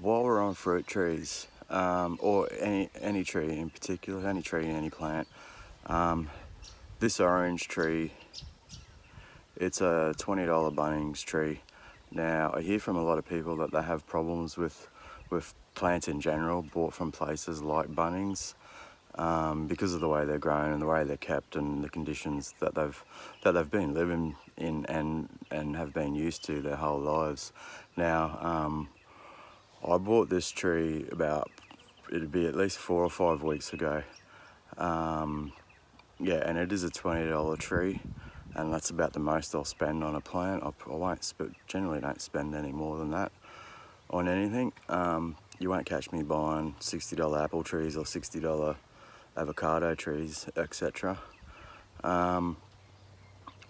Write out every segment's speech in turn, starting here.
While we're on fruit trees, or any tree in particular, any tree, any plant, this orange tree, it's a $20 Bunnings tree. Now, I hear from a lot of people that they have problems with plants in general bought from places like Bunnings, because of the way they're grown and the way they're kept and the conditions that they've been living in and have been used to their whole lives. Now, I bought this tree it'd be at least 4 or 5 weeks ago. Yeah, and it is a $20 tree, and that's about the most I'll spend on a plant. I won't, generally don't spend any more than that on anything. You won't catch me buying $60 apple trees or $60 avocado trees, etc.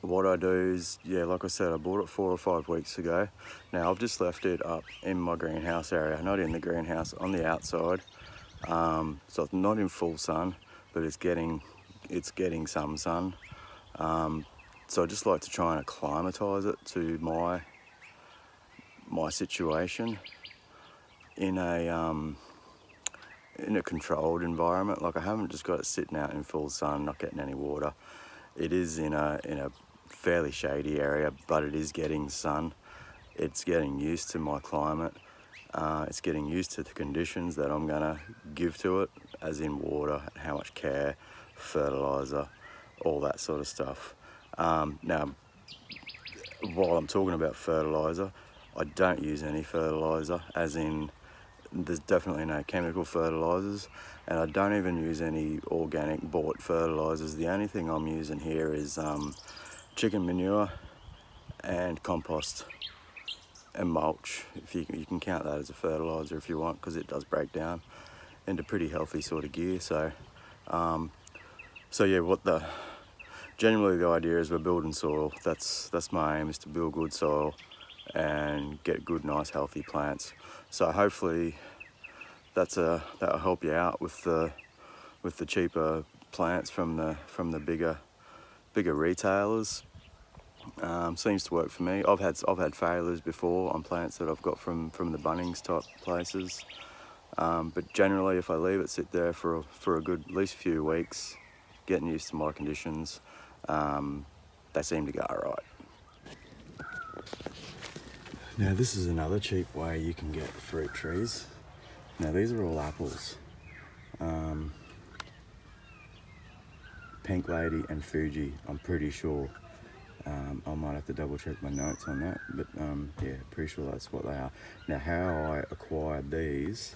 What I do is, yeah, like I said, I bought it 4 or 5 weeks ago. Now I've just left it up in my greenhouse area, not in the greenhouse, on the outside. So it's not in full sun, but it's getting some sun. So I just like to try and acclimatise it to my situation in a controlled environment. Like, I haven't just got it sitting out in full sun, not getting any water. It is in a fairly shady area, but it is getting sun. It's getting used to my climate. It's getting used to the conditions that I'm gonna give to it, as in water, how much care, fertilizer, all that sort of stuff. Now, while I'm talking about fertilizer, I don't use any fertilizer, as in there's definitely no chemical fertilizers, and I don't even use any organic bought fertilizers. The only thing I'm using here is chicken manure and compost and mulch. If you can count that as a fertilizer if you want, because it does break down into pretty healthy sort of gear. So yeah, generally the idea is we're building soil. That's my aim, is to build good soil and get good, nice, healthy plants. So hopefully that'll help you out with the cheaper plants from the bigger retailers. Seems to work for me. I've had failures before on plants that I've got from the Bunnings type places, but generally, if I leave it sit there for a good at least few weeks, getting used to my conditions, they seem to go alright. Now, this is another cheap way you can get fruit trees. Now, these are all apples. Pink Lady and Fuji, I'm pretty sure. I might have to double check my notes on that, but yeah, pretty sure that's what they are. Now, how I acquired these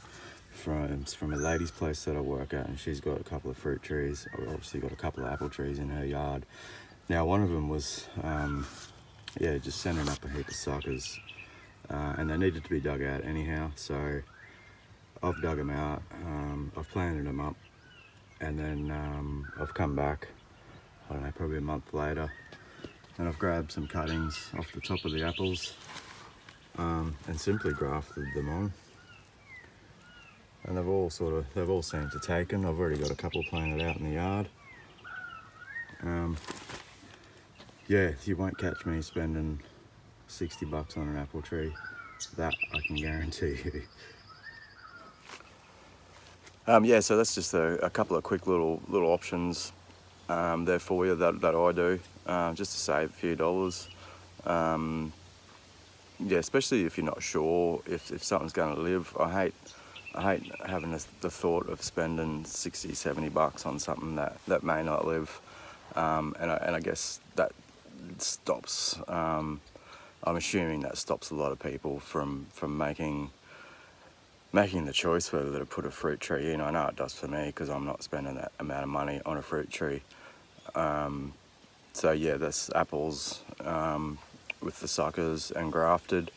from a lady's place that I work at, and she's got a couple of fruit trees. I've obviously got a couple of apple trees in her yard. Now, one of them was, yeah, just sending up a heap of suckers, and they needed to be dug out anyhow, so I've dug them out, I've planted them up, and then I've come back, I don't know, probably a month later, and I've grabbed some cuttings off the top of the apples and simply grafted them on. And they've all seemed to taken. I've already got a couple planted out in the yard. Yeah, you won't catch me spending $60 on an apple tree. That I can guarantee you. Yeah, so that's just a couple of quick little options there for you that I do, just to save a few dollars. Yeah, especially if you're not sure if something's going to live. I hate having the thought of spending $60-70 on something that may not live, and I guess that stops. I'm assuming that stops a lot of people from making the choice whether to put a fruit tree in. I know it does for me, because I'm not spending that amount of money on a fruit tree. So yeah, that's apples with the suckers and grafted.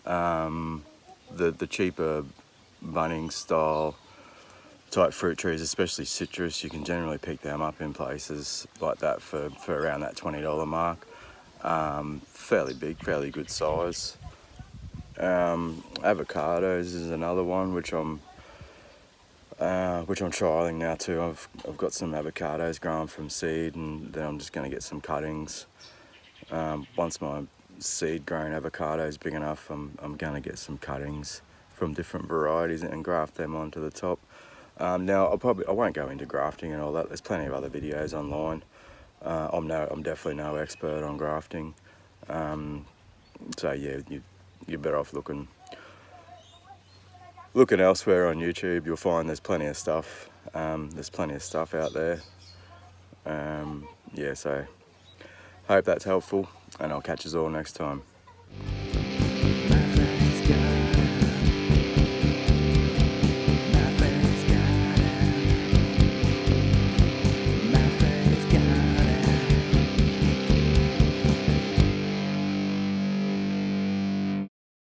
The cheaper Bunnings style type fruit trees, especially citrus, you can generally pick them up in places like that for around that $20 mark. Fairly big, fairly good size. Avocados is another one which I'm trialing now too. I've got some avocados growing from seed, and then I'm just going to get some cuttings. Once my seed grown avocado is big enough, I'm going to get some cuttings from different varieties and graft them onto the top. Now I won't go into grafting and all that. There's plenty of other videos online. I'm definitely no expert on grafting. So yeah, you're better off looking elsewhere on YouTube. You'll find there's plenty of stuff. There's plenty of stuff out there. Yeah, so hope that's helpful, and I'll catch us all next time.